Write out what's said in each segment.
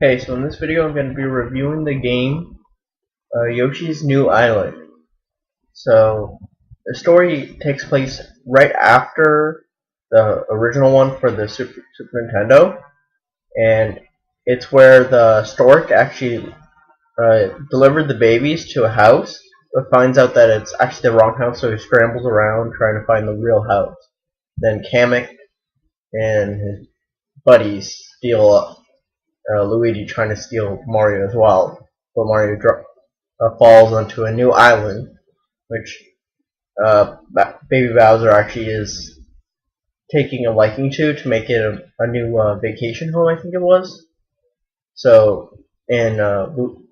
Okay, so in this video I'm going to be reviewing the game Yoshi's New Island. So the story takes place right after the original one for the Super Nintendo, and it's where the stork actually delivered the babies to a house, but finds out that it's actually the wrong house, so he scrambles around trying to find the real house. Then Kamek and his buddies steal Luigi trying to steal Mario as well, but Mario falls onto a new island, which Baby Bowser actually is taking a liking to make it a new vacation home, I think it was. So, and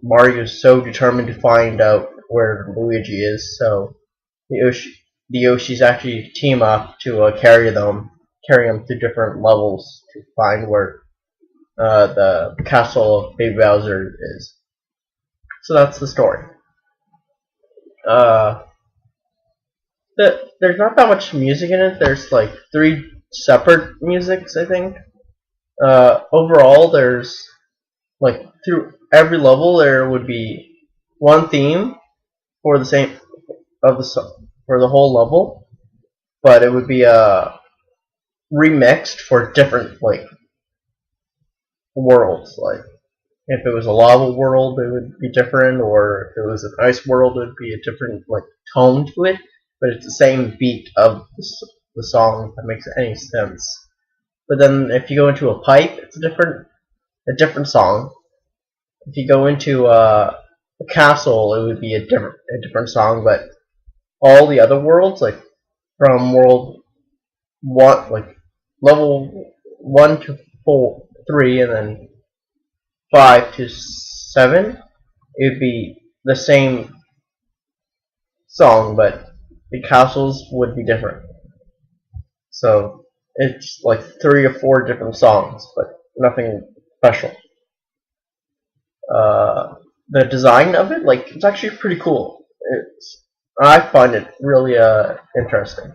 Mario is so determined to find out where Luigi is, so the Yoshis actually team up to carry them to different levels to find where the castle of Baby Bowser is. So that's the story. Uh, there's not that much music in it. There's like 3 separate musics, I think. Overall, there's like through every level there would be one theme for the same of the for the whole level, but it would be remixed for different like worlds. Like if it was a lava world, it would be different, or if it was an ice world, it would be a different like tone to it. But it's the same beat of the song, if that makes any sense. But then if you go into a pipe, it's a different song. If you go into a castle, it would be a different song. But all the other worlds, like from world 1, like level 1 to 4, 3, and then 5 to 7, it would be the same song, but the castles would be different. So it's like 3 or 4 different songs, but nothing special. The design of it, like, it's actually pretty cool. I find it really interesting.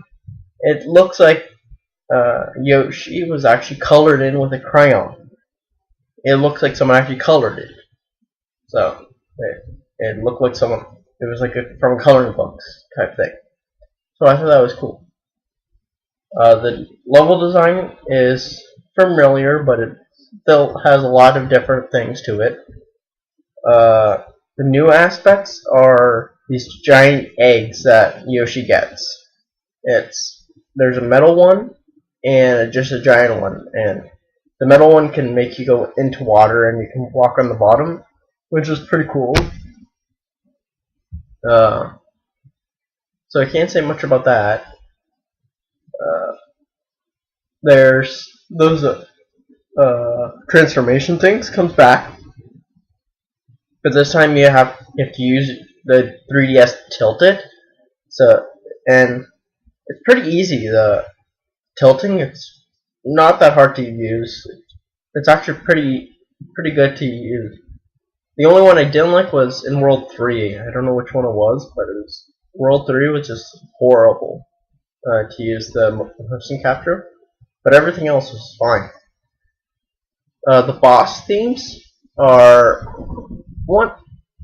It looks like Yoshi was actually colored in with a crayon. It looks like someone actually colored it. So it looked like someone. It was like from a coloring books type thing. So I thought that was cool. The level design is familiar, but it still has a lot of different things to it. The new aspects are these giant eggs that Yoshi gets. There's a metal one and just a giant one, and the metal one can make you go into water and you can walk on the bottom, which is pretty cool. So I can't say much about that. There's those transformation things comes back, but this time you have to use the 3DS to tilt it. So and it's pretty easy. The tilting, it's not that hard to use. It's actually pretty good to use. The only one I didn't like was in World 3. I don't know which one it was, but it was World 3 was just horrible to use the motion capture. But everything else was fine. The boss themes are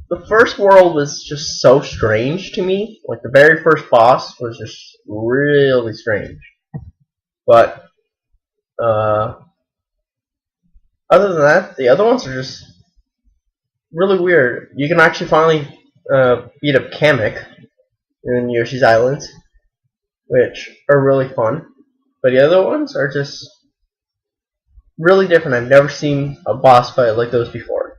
the first world was just so strange to me. Like the very first boss was just really strange. But other than that, the other ones are just really weird. You can actually finally beat up Kamek in Yoshi's Island, which are really fun. But the other ones are just really different. I've never seen a boss fight like those before.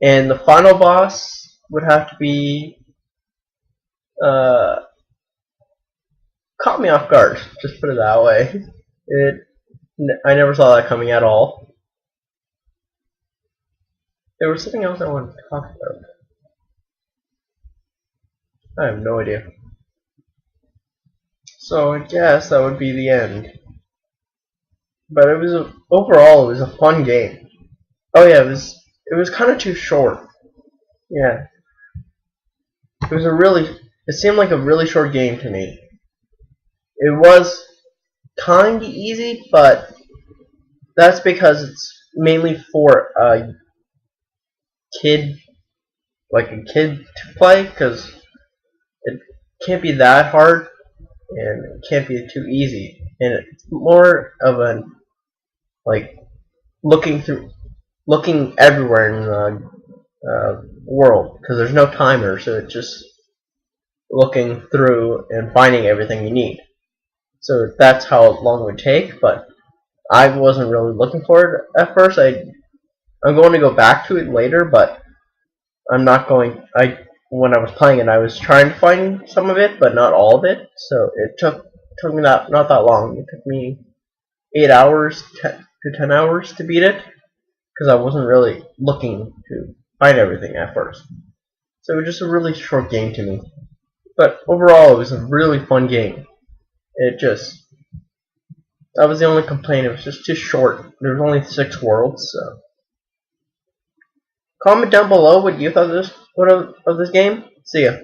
And the final boss would have to be caught me off guard. Just put it that way. I never saw that coming at all. There was something else I wanted to talk about. I have no idea. So I guess that would be the end. But overall it was a fun game. Oh yeah, it was kind of too short. Yeah, it seemed like a really short game to me. It was kind of easy, but that's because mainly for a kid, like a kid to play, because it can't be that hard and it can't be too easy. And it's more of a like looking everywhere in the world because there's no timer, so it's just looking through and finding everything you need. So that's how long it would take. But I wasn't really looking for it at first. I'm going to go back to it later, but I'm not going. I when I was playing it, I was trying to find some of it, but not all of it. So it took me not that long. It took me 8 hours to 10 hours to beat it because I wasn't really looking to find everything at first. So it was just a really short game to me. But overall, it was a really fun game. It just that was the only complaint. It was just too short. There was only 6 worlds. So comment down below what you thought of this game. See ya.